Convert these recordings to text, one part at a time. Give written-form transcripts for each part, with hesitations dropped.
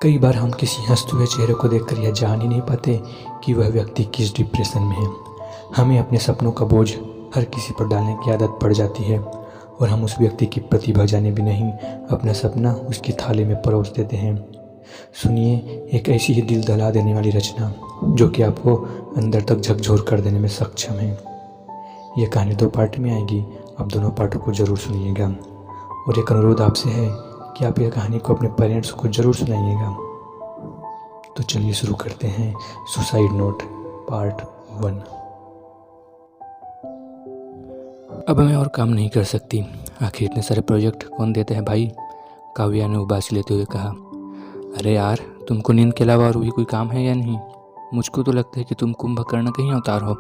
कई बार हम किसी हंसते हुए चेहरे को देखकर यह जान ही नहीं पाते कि वह व्यक्ति किस डिप्रेशन में है। हमें अपने सपनों का बोझ हर किसी पर डालने की आदत पड़ जाती है और हम उस व्यक्ति की प्रतिभा जाने भी नहीं अपना सपना उसकी थाली में परोस देते हैं। सुनिए एक ऐसी ही दिल दहला देने वाली रचना जो कि आपको अंदर तक झकझोर कर देने में सक्षम है। यह कहानी 2 पार्ट में आएगी, आप दोनों पार्टों को ज़रूर सुनिएगा और एक अनुरोध आपसे है कि आप यह कहानी को अपने पेरेंट्स को ज़रूर सुनाइएगा। तो चलिए शुरू करते हैं सुसाइड नोट पार्ट 1। अब मैं और काम नहीं कर सकती, आखिर इतने सारे प्रोजेक्ट कौन देते हैं भाई, काव्या ने उबासी लेते हुए कहा। अरे यार, तुमको नींद के अलावा और भी कोई काम है या नहीं? मुझको तो लगता है कि तुम कुंभकर्ण कहीं अवतार हो।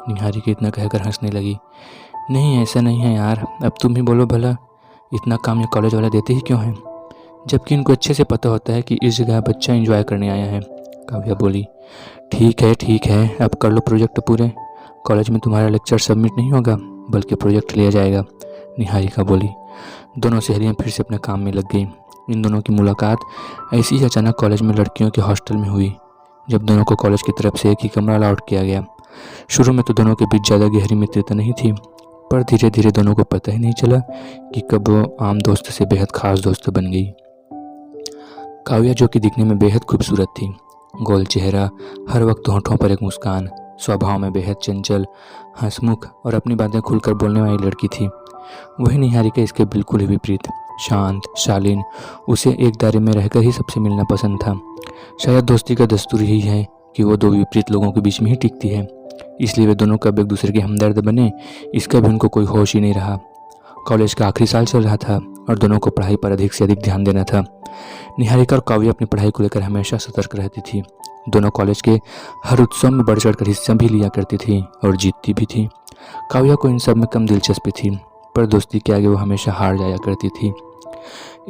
निहारिका इतना कहकर हंसने लगी। नहीं, ऐसा नहीं है यार, अब तुम ही बोलो भला, इतना काम ये कॉलेज वाले देते ही क्यों हैं, जबकि इनको अच्छे से पता होता है कि इस जगह बच्चा एंजॉय करने आया है। काव्या बोली। ठीक है, अब कर लो प्रोजेक्ट पूरे। कॉलेज में तुम्हारा लेक्चर सबमिट नहीं होगा बल्कि प्रोजेक्ट लिया जाएगा, निहारिका बोली। दोनों सहेलियां फिर से अपने काम में लग गईं। इन दोनों की मुलाकात ऐसी ही अचानक कॉलेज में लड़कियों के हॉस्टल में हुई, जब दोनों को कॉलेज की तरफ से एक ही कमरा अलॉट किया गया। शुरू में तो दोनों के बीच ज़्यादा गहरी मित्रता नहीं थी, पर धीरे धीरे दोनों को पता ही नहीं चला कि कब वो आम दोस्त से बेहद खास दोस्त बन गई। काव्या, जो कि दिखने में बेहद खूबसूरत थी, गोल चेहरा, हर वक्त होंठों पर एक मुस्कान, स्वभाव में बेहद चंचल, हंसमुख और अपनी बातें खुलकर बोलने वाली लड़की थी। वही निहारिका इसके बिल्कुल ही विपरीत, शांत, शालीन, उसे एक दायरे में रहकर ही सबसे मिलना पसंद था। शायद दोस्ती का दस्तूर यही है कि वो 2 विपरीत लोगों के बीच में ही टिकती है, इसलिए वे दोनों कब एक दूसरे के हमदर्द बने इसका भी उनको कोई होश ही नहीं रहा। कॉलेज का आखिरी साल चल रहा था और दोनों को पढ़ाई पर अधिक से अधिक ध्यान देना था। निहारिका और काव्या अपनी पढ़ाई को लेकर हमेशा सतर्क रहती थी। दोनों कॉलेज के हर उत्सव में बढ़ चढ़ कर हिस्सा भी लिया करती थी और जीतती भी थी। काव्या को इन सब में कम दिलचस्पी थी, पर दोस्ती के आगे वो हमेशा हार जाया करती थी।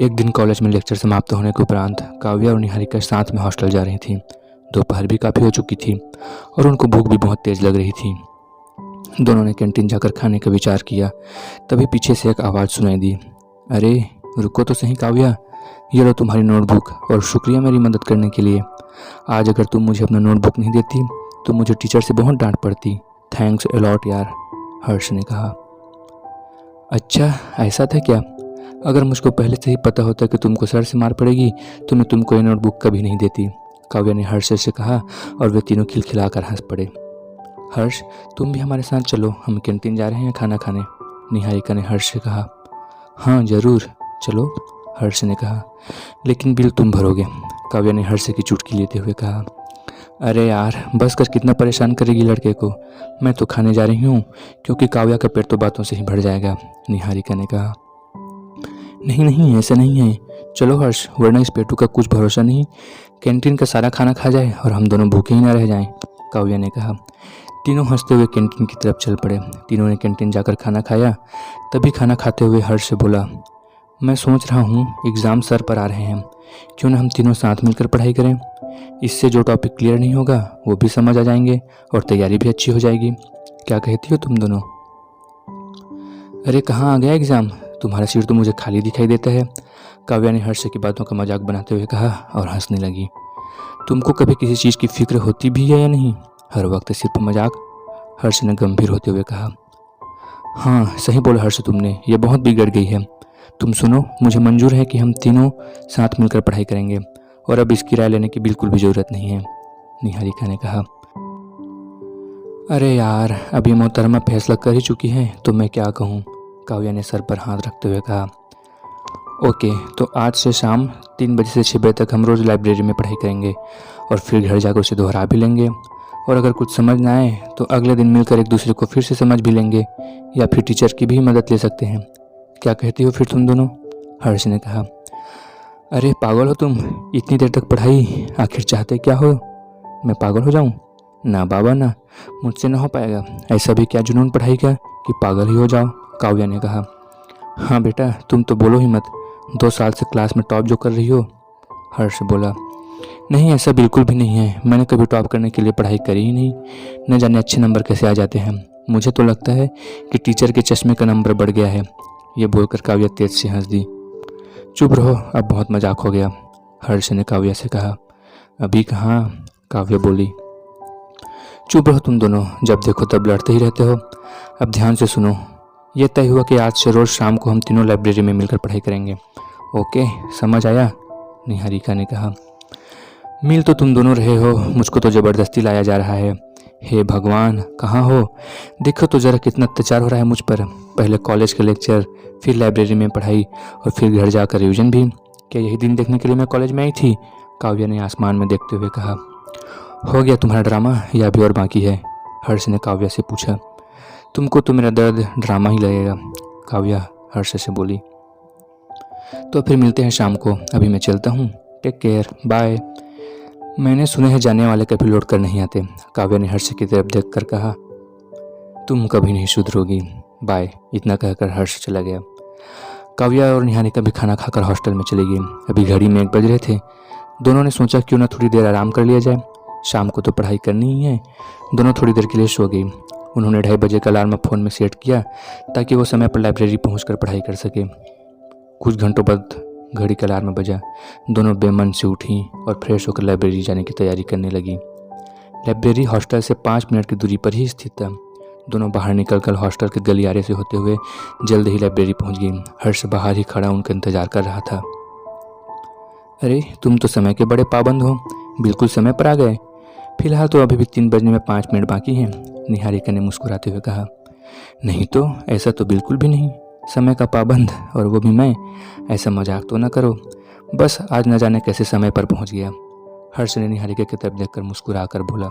एक दिन कॉलेज में लेक्चर समाप्त होने के उपरांत काव्या और निहारिका साथ में हॉस्टल जा रही थी। दोपहर भी काफ़ी हो चुकी थी और उनको भूख भी बहुत तेज़ लग रही थी। दोनों ने कैंटीन जाकर खाने का विचार किया, तभी पीछे से एक आवाज़ सुनाई दी। अरे रुको तो सही काव्या, ये लो तुम्हारी नोटबुक और शुक्रिया मेरी मदद करने के लिए। आज अगर तुम मुझे अपना नोटबुक नहीं देती तो मुझे टीचर से बहुत डांट पड़ती। थैंक्स अलॉट यार, हर्ष ने कहा। अच्छा ऐसा था क्या? अगर मुझको पहले से ही पता होता कि तुमको सर से मार पड़ेगी तो मैं तुमको ये नोटबुक कभी नहीं देती, काव्या ने हर्ष से कहा और वे तीनों खिलखिलाकर हंस पड़े। हर्ष, तुम भी हमारे साथ चलो, हम कैंटीन जा रहे हैं खाना खाने, निहारिका ने हर्ष से कहा। हाँ ज़रूर चलो, हर्ष ने कहा, लेकिन बिल तुम भरोगे, काव्या ने हर्ष की चुटकी लेते हुए कहा। अरे यार बस कर, कितना परेशान करेगी लड़के को, मैं तो खाने जा रही हूँ क्योंकि काव्या का पेट तो बातों से ही भर जाएगा, निहारिका ने कहा। नहीं ऐसा नहीं है, चलो हर्ष, वरना इस पेटू का कुछ भरोसा नहीं, कैंटीन का सारा खाना खा जाए और हम दोनों भूखे ही ना रह जाएं, काव्या ने कहा। तीनों हंसते हुए कैंटीन की तरफ चल पड़े। तीनों ने कैंटीन जाकर खाना खाया। तभी खाना खाते हुए हर्ष से बोला, मैं सोच रहा हूँ एग्ज़ाम सर पर आ रहे हैं, क्यों ना हम तीनों साथ मिलकर पढ़ाई करें, इससे जो टॉपिक क्लियर नहीं होगा वो भी समझ आ जाएंगे और तैयारी भी अच्छी हो जाएगी। क्या कहती हो तुम दोनों? अरे कहाँ आ गया एग्ज़ाम, तुम्हारा सिर तो मुझे खाली दिखाई देता है, काव्या ने हर्ष की बातों का मजाक बनाते हुए कहा और हंसने लगी। तुमको कभी किसी चीज़ की फिक्र होती भी है या नहीं, हर वक्त सिर्फ मजाक, हर्ष ने गंभीर होते हुए कहा। हाँ सही बोला हर्ष तुमने, ये बहुत बिगड़ गई है। तुम सुनो, मुझे मंजूर है कि हम तीनों साथ मिलकर पढ़ाई करेंगे और अब इसकी राय लेने की बिल्कुल भी ज़रूरत नहीं है, निहारिका ने कहा। अरे यार, अभी मोहतरमा फैसला कर ही चुकी है तो मैं क्या कहूँ, काव्या ने सर पर हाथ रखते हुए कहा। ओके, तो आज से शाम 3 बजे से 6 बजे तक हम रोज़ लाइब्रेरी में पढ़ाई करेंगे और फिर घर जाकर उसे दोहरा भी लेंगे, और अगर कुछ समझ ना आए तो अगले दिन मिलकर एक दूसरे को फिर से समझ भी लेंगे या फिर टीचर की भी मदद ले सकते हैं। क्या कहती हो फिर तुम दोनों, हर्ष ने कहा। अरे पागल हो तुम, इतनी देर तक पढ़ाई, आखिर चाहते क्या हो, मैं पागल हो जाऊँ? ना बाबा ना, मुझसे ना हो पाएगा, ऐसा भी क्या जुनून पढ़ाई का कि पागल ही हो जाओ, काव्या ने कहा। हाँ बेटा, तुम तो बोलो ही मत, 2 साल से क्लास में टॉप जो कर रही हो, हर्ष बोला। नहीं ऐसा बिल्कुल भी नहीं है, मैंने कभी टॉप करने के लिए पढ़ाई करी ही नहीं, न जाने अच्छे नंबर कैसे आ जाते हैं, मुझे तो लगता है कि टीचर के चश्मे का नंबर बढ़ गया है, ये बोलकर काव्या तेज से हंस दी। चुप रहो, अब बहुत मजाक हो गया, हर्ष ने काव्या से कहा। अभी कहाँ, काव्या बोली। चुप रहो तुम दोनों, जब देखो तब लड़ते ही रहते हो। अब ध्यान से सुनो, ये तय हुआ कि आज से रोज़ शाम को हम तीनों लाइब्रेरी में मिलकर पढ़ाई करेंगे। ओके, समझ आया, निहारिका ने कहा। मिल तो तुम दोनों रहे हो, मुझको तो ज़बरदस्ती लाया जा रहा है। हे भगवान, कहाँ हो? देखो तो ज़रा कितना अत्याचार हो रहा है मुझ पर। पहले कॉलेज के लेक्चर, फिर लाइब्रेरी में पढ़ाई और फिर घर जाकर रिविजन भी। क्या यही दिन देखने के लिए मैं कॉलेज में आई थी? काव्या ने आसमान में देखते हुए कहा। हो गया तुम्हारा ड्रामा या अभी और बाकी है? हर्ष ने काव्या से पूछा। तुमको तो मेरा दर्द ड्रामा ही लगेगा, काव्या हर्ष से बोली। तो फिर मिलते हैं शाम को, अभी मैं चलता हूँ। Take care, bye. मैंने सुना है जाने वाले कभी लौट कर नहीं आते, काव्या ने हर्ष की तरफ देख कर कहा। तुम कभी नहीं सुधरोगी, बाय। इतना कहकर हर्ष चला गया। काव्या और निहारिका भी खाना खाकर हॉस्टल में चली गई। अभी घड़ी में 1 बज रहे थे। दोनों ने सोचा क्यों ना थोड़ी देर आराम कर लिया जाए, शाम को तो पढ़ाई करनी ही है। दोनों थोड़ी देर के लिए सो गई। उन्होंने 2:30 बजे का अलार्म फ़ोन में सेट किया ताकि वो समय पर लाइब्रेरी पहुंचकर पढ़ाई कर सके। कुछ घंटों बाद घड़ी का अलार्म बजा। दोनों बेमन से उठी और फ्रेश होकर लाइब्रेरी जाने की तैयारी करने लगी। लाइब्रेरी हॉस्टल से 5 मिनट की दूरी पर ही स्थित था। दोनों बाहर निकलकर हॉस्टल के गलियारे से होते हुए जल्द ही लाइब्रेरी पहुंच गई। हर्ष बाहर ही खड़ा उनका इंतजार कर रहा था। अरे तुम तो समय के बड़े पाबंद हो, बिल्कुल समय पर आ गए। फिलहाल तो अभी भी 3 बजने में 5 मिनट बाकी हैं, निहारिका ने मुस्कुराते हुए कहा। नहीं तो, ऐसा तो बिल्कुल भी नहीं, समय का पाबंद और वो भी मैं। ऐसा मजाक तो ना करो, बस आज न जाने कैसे समय पर पहुंच गया। हर्ष ने निहारिका की तरफ देखकर मुस्कुरा कर बोला।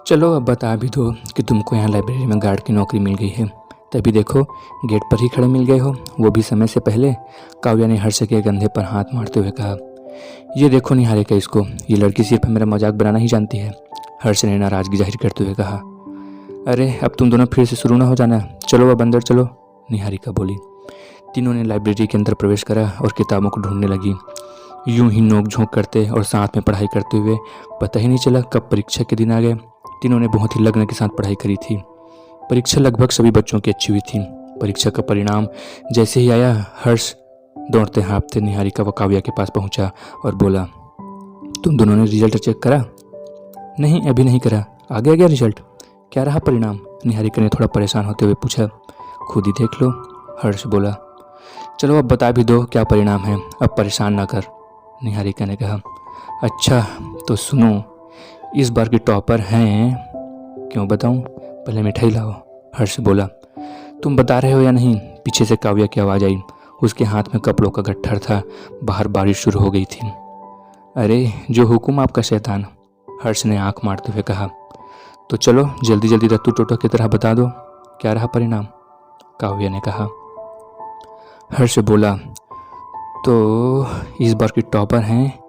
चलो अब बता भी दो कि तुमको यहाँ लाइब्रेरी में गार्ड की नौकरी मिल गई है। तभी देखो गेट पर ही खड़े मिल गए हो, वो भी समय से पहले, काव्या ने हर्ष के कंधे पर हाथ मारते हुए कहा। ये देखो निहारिका, इसको, ये लड़की सिर्फ मेरा मजाक बनाना ही जानती है, हर्ष ने नाराजगी जाहिर करते हुए कहा। अरे अब तुम दोनों फिर से शुरू ना हो जाना, चलो अब अंदर चलो, निहारिका बोली। तीनों ने लाइब्रेरी के अंदर प्रवेश करा और किताबों को ढूंढने लगी। यूं ही नोक झोंक करते और साथ में पढ़ाई करते हुए पता ही नहीं चला कब परीक्षा के दिन आ गए। तीनों ने बहुत ही लगन के साथ पढ़ाई करी थी। परीक्षा लगभग सभी बच्चों की अच्छी हुई थी। परीक्षा का परिणाम जैसे ही आया, हर्ष दौड़ते हाँफते निहारिका व काव्या के पास पहुंचा और बोला, तुम दोनों ने रिजल्ट चेक करा? नहीं, अभी नहीं करा। आ गया रिजल्ट? क्या रहा परिणाम? निहारिका ने थोड़ा परेशान होते हुए पूछा। खुद ही देख लो, हर्ष बोला। चलो अब बता भी दो क्या परिणाम है, अब परेशान ना कर, निहारिका ने कहा। अच्छा तो सुनो, इस बार की टॉपर हैं। क्यों बताऊं? पहले मिठाई लाओ, हर्ष बोला। तुम बता रहे हो या नहीं? पीछे से काव्या की आवाज़ आई। उसके हाथ में कपड़ों का गट्ठर था। बाहर बारिश शुरू हो गई थी। अरे जो हुक्म आपका शैतान, हर्ष ने आंख मारते हुए कहा। तो चलो जल्दी जल्दी रत्तू टोटो की तरह बता दो क्या रहा परिणाम, काव्या ने कहा। हर्ष बोला, तो इस बार की टॉपर हैं।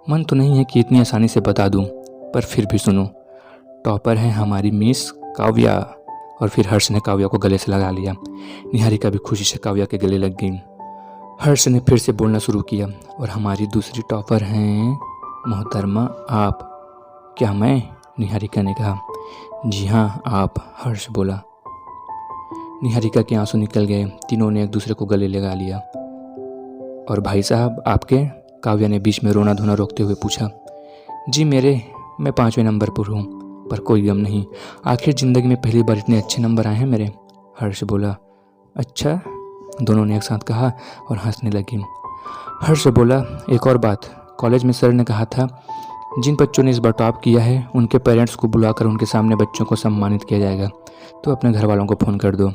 मन तो नहीं है कि इतनी आसानी से बता दूं, पर फिर भी सुनो, टॉपर हैं हमारी मिस काव्या। और फिर हर्ष ने काव्या को गले से लगा लिया। निहारिका भी खुशी से काव्या के गले लग गई। हर्ष ने फिर से बोलना शुरू किया, और हमारी दूसरी टॉपर हैं मोहतरमा आप। क्या मैं? निहारिका ने कहा। जी हाँ आप, हर्ष बोला। निहारिका के आंसू निकल गए। तीनों ने एक दूसरे को गले लगा लिया। और भाई साहब आपके? काव्या ने बीच में रोना धोना रोकते हुए पूछा। जी मैं 5वें नंबर पर हूँ, पर कोई गम नहीं, आखिर ज़िंदगी में पहली बार इतने अच्छे नंबर आए हैं मेरे, हर्ष बोला। अच्छा, दोनों ने एक साथ कहा और हंसने लगी। हर्ष बोला, एक और बात, कॉलेज में सर ने कहा था जिन बच्चों ने इस बार टॉप किया है उनके पेरेंट्स को बुलाकर उनके सामने बच्चों को सम्मानित किया जाएगा, तो अपने घर वालों को फ़ोन कर दो।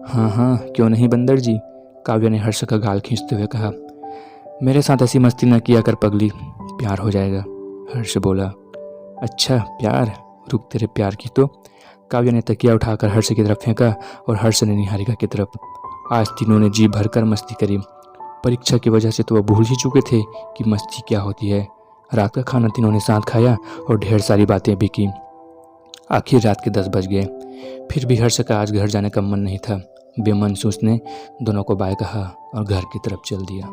हाँ हाँ क्यों नहीं बंदर जी, काव्या ने हर्ष का गाल खींचते हुए कहा। मेरे साथ ऐसी मस्ती न किया कर पगली, प्यार हो जाएगा, हर्ष बोला। अच्छा प्यार, रुक तेरे प्यार की तो। काव्या ने तकिया उठाकर हर्ष की तरफ फेंका और हर्ष ने निहारिका की तरफ। आज तीनों ने जी भरकर मस्ती करी। परीक्षा की वजह से तो वह भूल ही चुके थे कि मस्ती क्या होती है। रात का खाना तीनों ने साथ खाया और ढेर सारी बातें भी की। आखिर रात के 10 बज गए। फिर भी हर्ष का आज घर जाने का मन नहीं था। बेमन से उसने दोनों को बाय कहा और घर की तरफ चल दिया।